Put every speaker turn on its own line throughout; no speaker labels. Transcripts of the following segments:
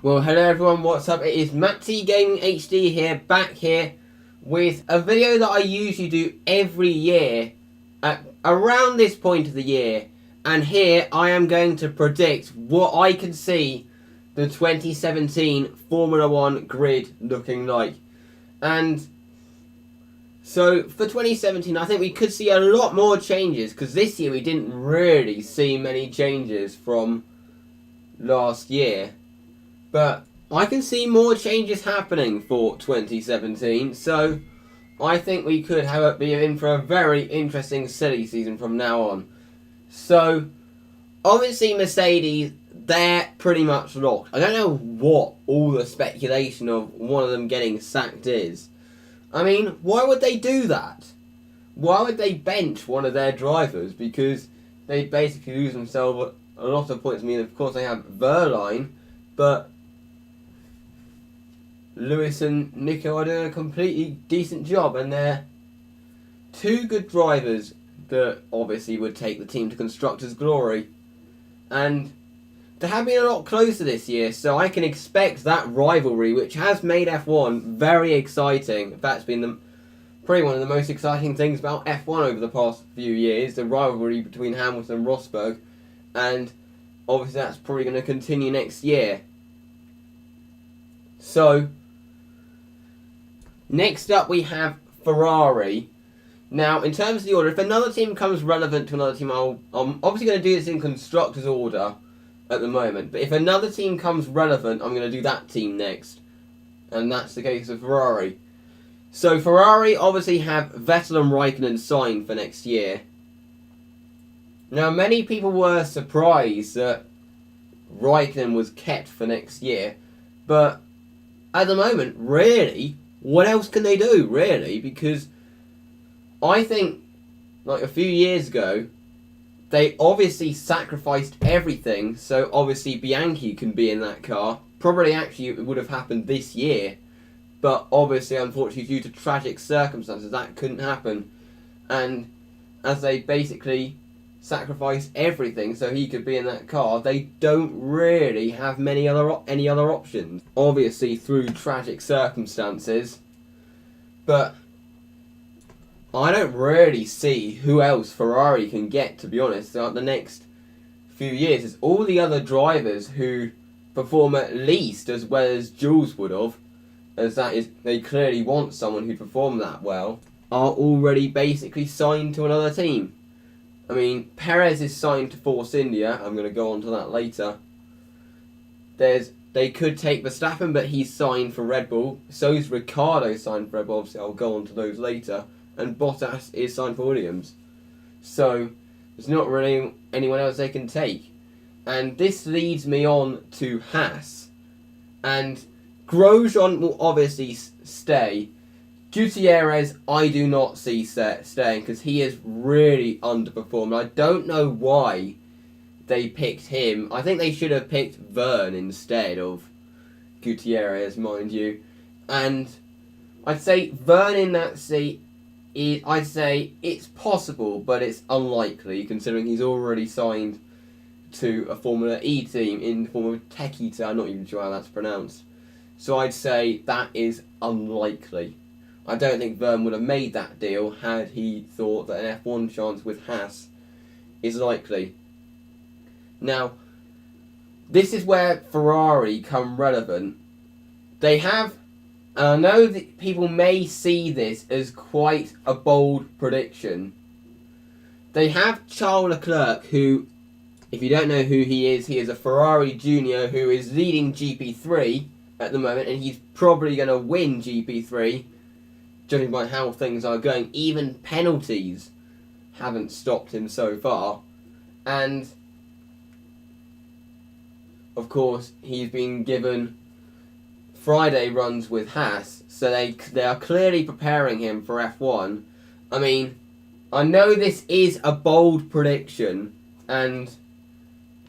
Well, hello everyone, what's up? It is Matty Gaming HD here, back here with a video that I usually do every year at around this point of the year. And here I am going to predict what I can see the 2017 Formula 1 grid looking like. And so for 2017, I think we could see a lot more changes, because this year we didn't really see many changes from last year. But I can see more changes happening for 2017, so I think we could be in for a very interesting silly season from now on. So, obviously Mercedes, they're pretty much locked. I don't know what all the speculation of one of them getting sacked is. I mean, why would they do that? Why would they bench one of their drivers? Because they basically lose themselves a lot of points. I mean, of course they have Verline, but Lewis and Nico are doing a completely decent job, and they're two good drivers that obviously would take the team to Constructors' glory. And they have been a lot closer this year, so I can expect that rivalry, which has made F1 very exciting. That's been probably one of the most exciting things about F1 over the past few years, the rivalry between Hamilton and Rosberg, and obviously that's probably going to continue next year. So, next up we have Ferrari. Now, in terms of the order, if another team comes relevant to another team, I'm obviously going to do this in Constructors' order at the moment. But if another team comes relevant, I'm going to do that team next. And that's the case of Ferrari. So, Ferrari obviously have Vettel and Raikkonen signed for next year. Now, many people were surprised that Raikkonen was kept for next year. But at the moment, really, what else can they do, really? Because I think, like a few years ago, they obviously sacrificed everything, so obviously Bianchi can be in that car. Probably actually it would have happened this year, but obviously, unfortunately, due to tragic circumstances, that couldn't happen. And as they basically sacrificed everything so he could be in that car, they don't really have any other options. Obviously, through tragic circumstances, but I don't really see who else Ferrari can get, to be honest, throughout the next few years. It's all the other drivers who perform at least as well as Jules would have, as that is, they clearly want someone who performed that well, are already basically signed to another team. I mean, Perez is signed to Force India. I'm going to go on to that later. They could take Verstappen, but he's signed for Red Bull. So is Ricciardo signed for Red Bull. Obviously, I'll go on to those later. And Bottas is signed for Williams. So, there's not really anyone else they can take. And this leads me on to Haas. And Grosjean will obviously stay. Gutierrez, I do not see staying, because he has really underperformed. I don't know why they picked him. I think they should have picked Verne instead of Gutierrez, mind you. And I'd say Verne in that seat, I'd say it's possible, but it's unlikely, considering he's already signed to a Formula E team in the form of Tequita. I'm not even sure how that's pronounced. So I'd say that is unlikely. I don't think Verne would have made that deal had he thought that an F1 chance with Haas is likely. Now, this is where Ferrari come relevant. They have, and I know that people may see this as quite a bold prediction. They have Charles Leclerc, who, if you don't know who he is a Ferrari junior who is leading GP3 at the moment, and he's probably going to win GP3. Judging by how things are going, even penalties haven't stopped him so far. And, of course, he's been given Friday runs with Haas, so they are clearly preparing him for F1. I mean, I know this is a bold prediction, and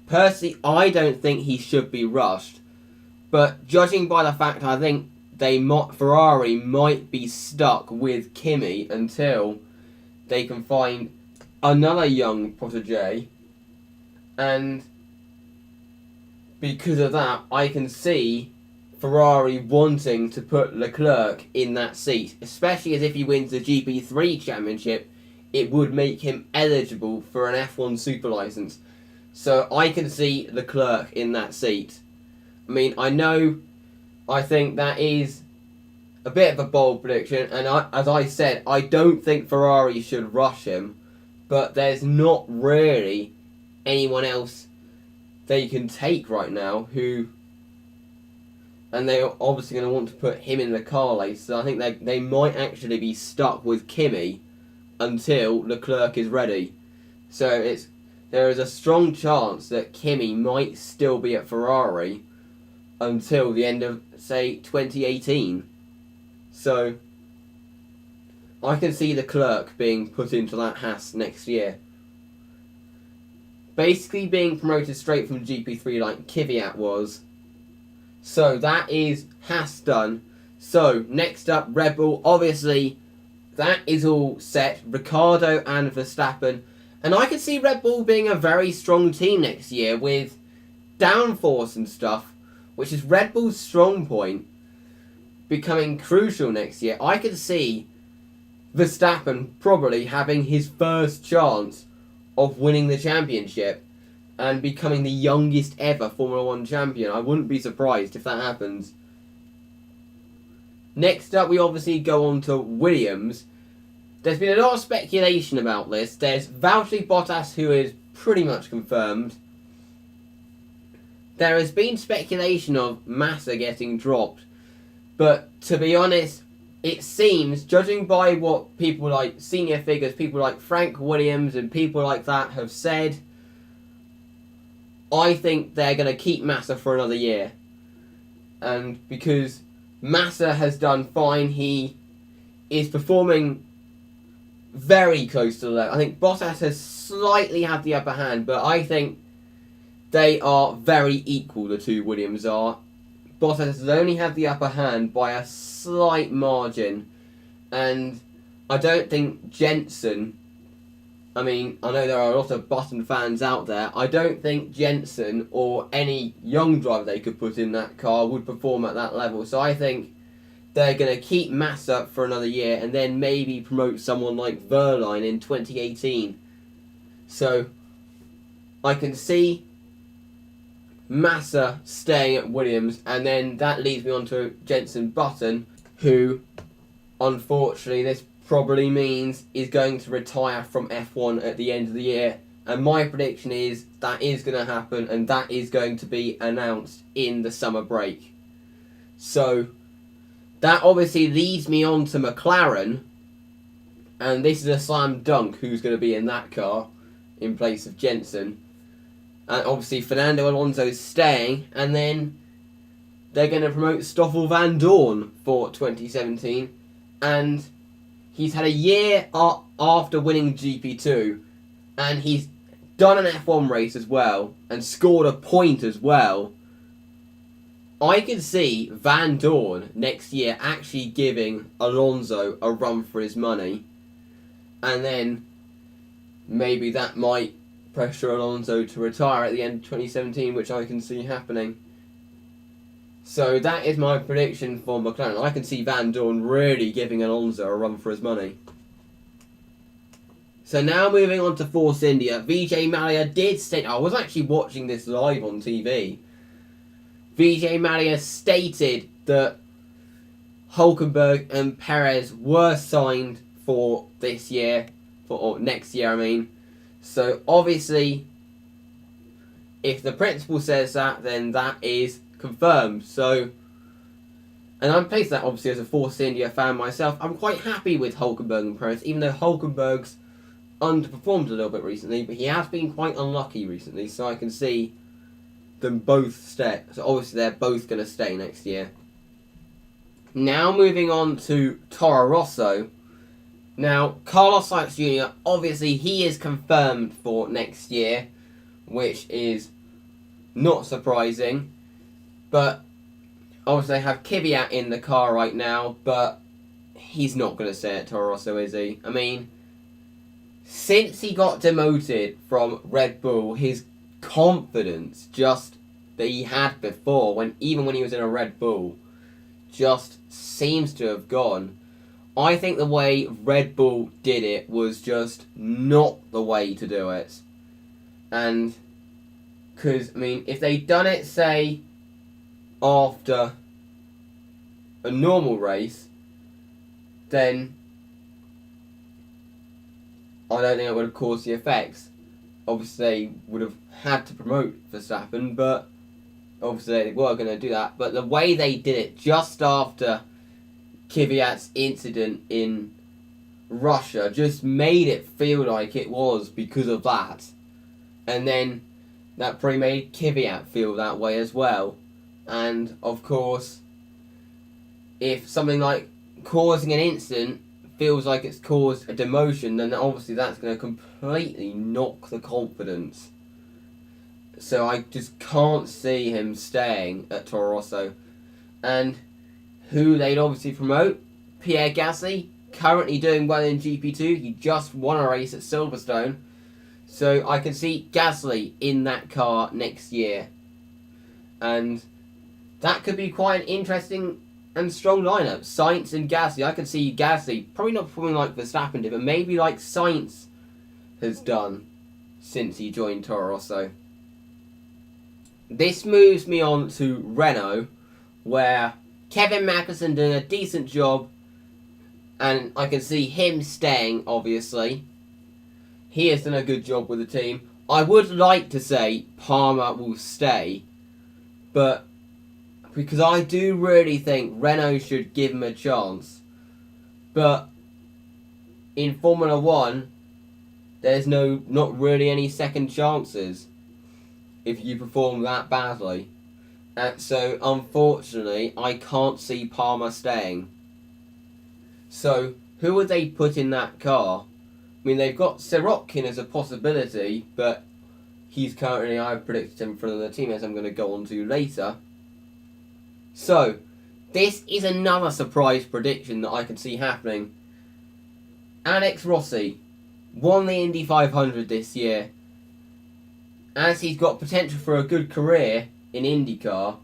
personally, I don't think he should be rushed. But judging by the fact I think Ferrari might be stuck with Kimi until they can find another young protege, and because of that, I can see Ferrari wanting to put Leclerc in that seat, especially as if he wins the GP3 championship, it would make him eligible for an F1 super license. So I can see Leclerc in that seat. I mean, I think that is a bit of a bold prediction, and as I said, I don't think Ferrari should rush him, but there's not really anyone else they can take right now who, and they're obviously going to want to put him in the car race, so I think they might actually be stuck with Kimi until Leclerc is ready. So there is a strong chance that Kimi might still be at Ferrari until the end of, say, 2018. So I can see Leclerc being put into that Haas next year. Basically being promoted straight from GP3 like Kvyat was. So that is Haas done. So next up, Red Bull. Obviously, that is all set. Ricciardo and Verstappen. And I can see Red Bull being a very strong team next year with downforce and stuff, which is Red Bull's strong point, becoming crucial next year. I could see Verstappen probably having his first chance of winning the championship and becoming the youngest ever Formula 1 champion. I wouldn't be surprised if that happens. Next up, we obviously go on to Williams. There's been a lot of speculation about this. There's Valtteri Bottas, who is pretty much confirmed. There has been speculation of Massa getting dropped. But to be honest, it seems, judging by what people like senior figures, people like Frank Williams and people like that have said, I think they're going to keep Massa for another year. And because Massa has done fine, he is performing very close to the level. I think Bottas has slightly had the upper hand, but I think they are very equal, the two Williams are. Bottas has only had the upper hand by a slight margin, and I don't think Jensen, I mean, I know there are a lot of Button fans out there, I don't think Jensen or any young driver they could put in that car would perform at that level. So I think they're going to keep Massa for another year and then maybe promote someone like Verline in 2018. So I can see Massa staying at Williams, and then that leads me on to Jenson Button, who, unfortunately, this probably means is going to retire from F1 at the end of the year. And my prediction is that is going to happen, and that is going to be announced in the summer break. So that obviously leads me on to McLaren, and this is a slam dunk who's going to be in that car in place of Jensen. And obviously Fernando Alonso's staying, and then they're going to promote Stoffel Van Dorn for 2017, and he's had a year after winning GP2, and he's done an F1 race as well, and scored a point as well. I can see Van Dorn next year actually giving Alonso a run for his money, and then maybe that might pressure Alonso to retire at the end of 2017, which I can see happening. So that is my prediction for McLaren. I can see Van Dorn really giving Alonso a run for his money. So now moving on to Force India, Vijay Mallya did state, I was actually watching this live on TV, Vijay Mallya stated that Hulkenberg and Perez were signed for this year, or next year I mean. So obviously, if the principal says that, then that is confirmed. So, and I'm placed that obviously as a Force India fan myself. I'm quite happy with Hulkenberg and Perez, even though Hulkenberg's underperformed a little bit recently, but he has been quite unlucky recently. So I can see them both stay. So obviously they're both going to stay next year. Now moving on to Toro Rosso. Now, Carlos Sainz Jr., obviously he is confirmed for next year, which is not surprising. But obviously they have Kvyat in the car right now, but he's not going to stay at Toro Rosso, is he? I mean, since he got demoted from Red Bull, his confidence just that he had before, even when he was in a Red Bull, just seems to have gone. I think the way Red Bull did it was just not the way to do it. And, because, I mean, if they'd done it, say, after a normal race, then I don't think it would have caused the effects. Obviously, they would have had to promote Verstappen, but obviously they were going to do that. But the way they did it just after Kvyat's incident in Russia just made it feel like it was because of that. And then that probably made Kvyat feel that way as well. And of course, if something like causing an incident feels like it's caused a demotion, then obviously that's going to completely knock the confidence. So I just can't see him staying at Toro Rosso. And who they'd obviously promote? Pierre Gasly, currently doing well in GP2. He just won a race at Silverstone. So I can see Gasly in that car next year. And that could be quite an interesting and strong lineup. Sainz and Gasly. I can see Gasly probably not performing like Verstappen did, but maybe like Sainz has done since he joined Toro Rosso. This moves me on to Renault, where Kevin Magnussen doing a decent job, and I can see him staying, obviously. He has done a good job with the team. I would like to say Palmer will stay, but because I do really think Renault should give him a chance. But in Formula 1, there's not really any second chances if you perform that badly. And so, unfortunately, I can't see Palmer staying. So, who would they put in that car? I mean, they've got Sirotkin as a possibility, but he's currently, I've predicted him for another team, as I'm going to go on to later. So, this is another surprise prediction that I can see happening. Alex Rossi won the Indy 500 this year. As he's got potential for a good career in IndyCar,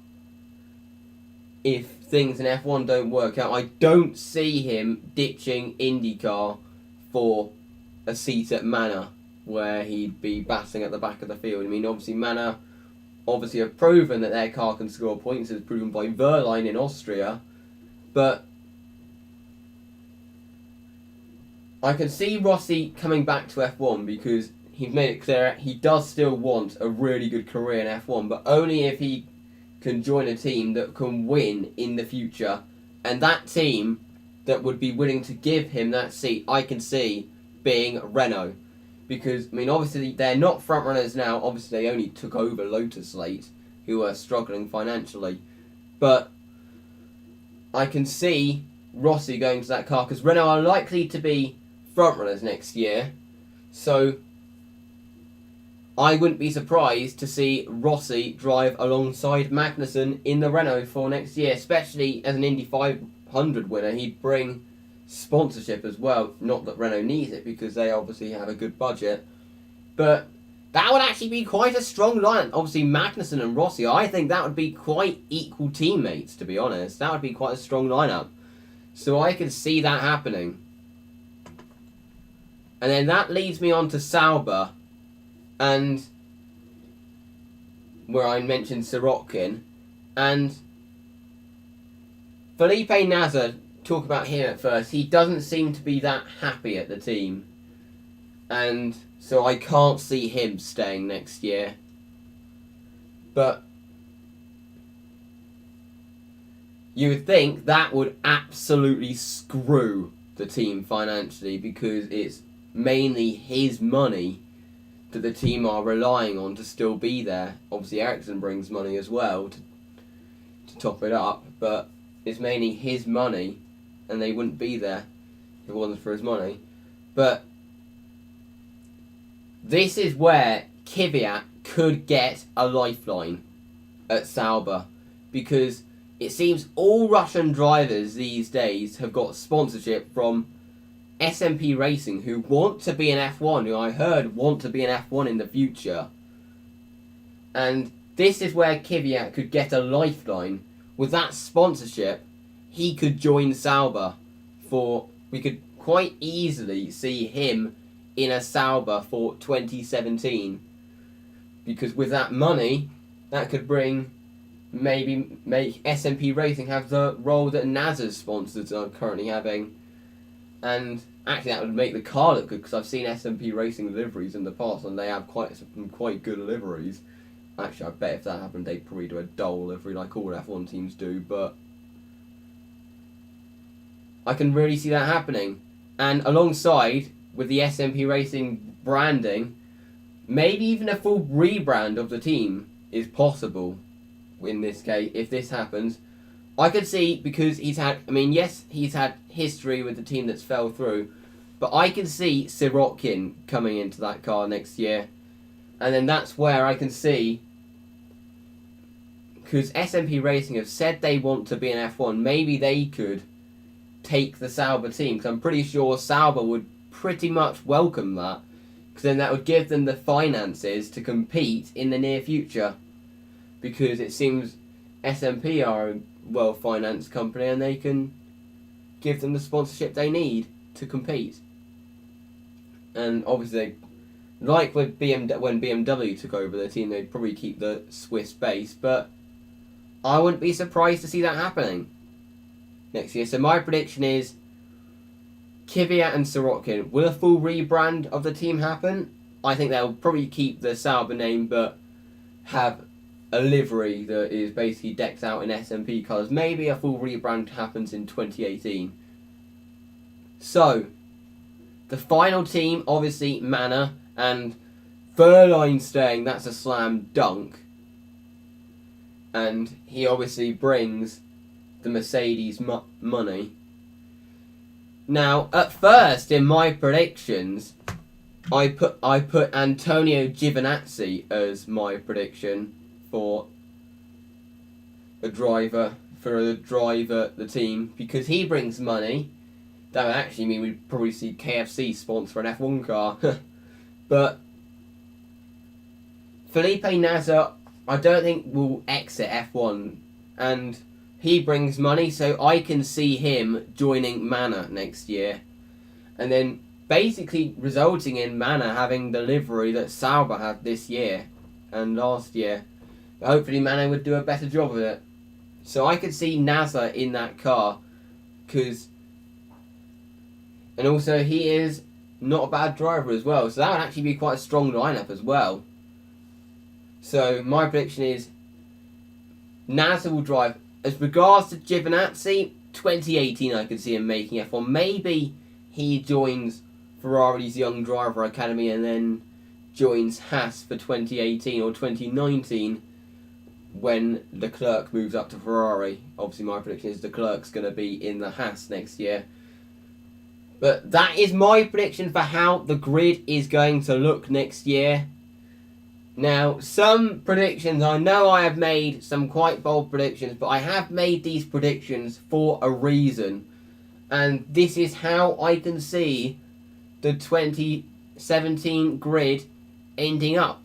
if things in F1 don't work out, I don't see him ditching IndyCar for a seat at Manor, where he'd be battling at the back of the field. I mean, obviously Manor have proven that their car can score points, as proven by Wehrlein in Austria, but I can see Rossi coming back to F1 because he's made it clear he does still want a really good career in F1, but only if he can join a team that can win in the future. And that team that would be willing to give him that seat, I can see being Renault. Because, I mean, obviously they're not front runners now. Obviously they only took over Lotus late, who are struggling financially. But I can see Rossi going to that car, because Renault are likely to be front runners next year. So I wouldn't be surprised to see Rossi drive alongside Magnussen in the Renault for next year, especially as an Indy 500 winner. He'd bring sponsorship as well. Not that Renault needs it, because they obviously have a good budget. But that would actually be quite a strong line. Obviously, Magnussen and Rossi, I think that would be quite equal teammates, to be honest. That would be quite a strong lineup. So I can see that happening. And then that leads me on to Sauber, and where I mentioned Sirotkin, and Felipe Nasr, talk about him at first, he doesn't seem to be that happy at the team, and so I can't see him staying next year. But you would think that would absolutely screw the team financially, because it's mainly his money that the team are relying on to still be there. Obviously Ericsson brings money as well to top it up, but it's mainly his money, and they wouldn't be there if it wasn't for his money. But this is where Kvyat could get a lifeline at Sauber, because it seems all Russian drivers these days have got sponsorship from SMP Racing, who want to be an F1, who I heard want to be an F1 in the future. And this is where Kvyat could get a lifeline. With that sponsorship, he could join Sauber we could quite easily see him in a Sauber for 2017. Because with that money, that could maybe make SMP Racing have the role that NASA's sponsors are currently having. And actually that would make the car look good, because I've seen SMP Racing liveries in the past and they have some quite good liveries. Actually, I bet if that happened they'd probably do a dull livery like all F1 teams do, but I can really see that happening. And alongside with the SMP Racing branding, maybe even a full rebrand of the team is possible in this case, if this happens. I could see, because he's had history with the team that's fell through, but I can see Sirotkin coming into that car next year. And then that's where I can see, because SMP Racing have said they want to be an F1, maybe they could take the Sauber team, because I'm pretty sure Sauber would pretty much welcome that, because then that would give them the finances to compete in the near future, because it seems SMP are a well-financed company and they can give them the sponsorship they need to compete. And obviously, like with when BMW took over the team, they'd probably keep the Swiss base, but I wouldn't be surprised to see that happening next year. So my prediction is Kvyat and Sirotkin. Will a full rebrand of the team happen? I think they'll probably keep the Sauber name, but have a livery that is basically decked out in SMP colours. Maybe a full rebrand happens in 2018. So, the final team, obviously Manor, and Verline staying, that's a slam dunk. And he obviously brings the Mercedes money. Now, at first, in my predictions, I put Antonio Giovinazzi as my prediction for the driver, the team, because he brings money. That would actually mean we'd probably see KFC sponsor an F1 car. But Felipe Nasr, I don't think will exit F1, and he brings money, so I can see him joining Manor next year, and then basically resulting in Manor having the livery that Sauber had this year and last year. Hopefully Manor would do a better job of it. So I could see Nasr in that car, and also he is not a bad driver as well, so that would actually be quite a strong lineup as well. So my prediction is Nasr will drive. As regards to Giovinazzi, 2018 I could see him making F1. Maybe he joins Ferrari's Young Driver Academy and then joins Haas for 2018 or 2019 when Leclerc moves up to Ferrari. Obviously my prediction is Leclerc's going to be in the Haas next year. But that is my prediction for how the grid is going to look next year. Now, some predictions, I know I have made some quite bold predictions, but I have made these predictions for a reason. And this is how I can see the 2017 grid ending up.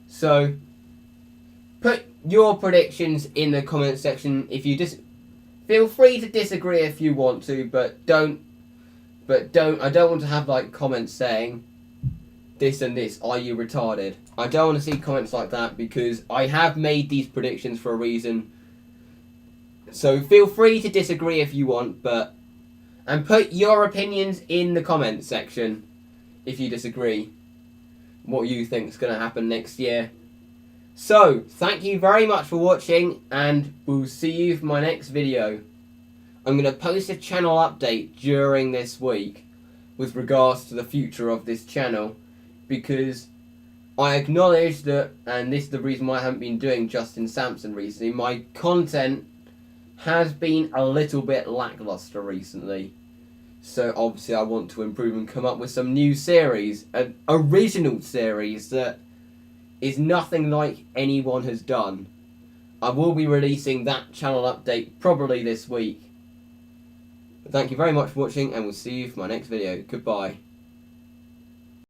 So, put your predictions in the comment section. If you feel free to disagree if you want to, but I don't want to have like comments saying this and this, are you retarded? I don't want to see comments like that, because I have made these predictions for a reason. So feel free to disagree if you want, and put your opinions in the comments section if you disagree, what you think is going to happen next year. So, thank you very much for watching, and we'll see you for my next video. I'm going to post a channel update during this week with regards to the future of this channel, because I acknowledge that, and this is the reason why I haven't been doing Justin Sampson recently, my content has been a little bit lackluster recently. So obviously I want to improve and come up with some new series, an original series that is nothing like anyone has done. I will be releasing that channel update probably this week. But thank you very much for watching, and we'll see you for my next video. Goodbye.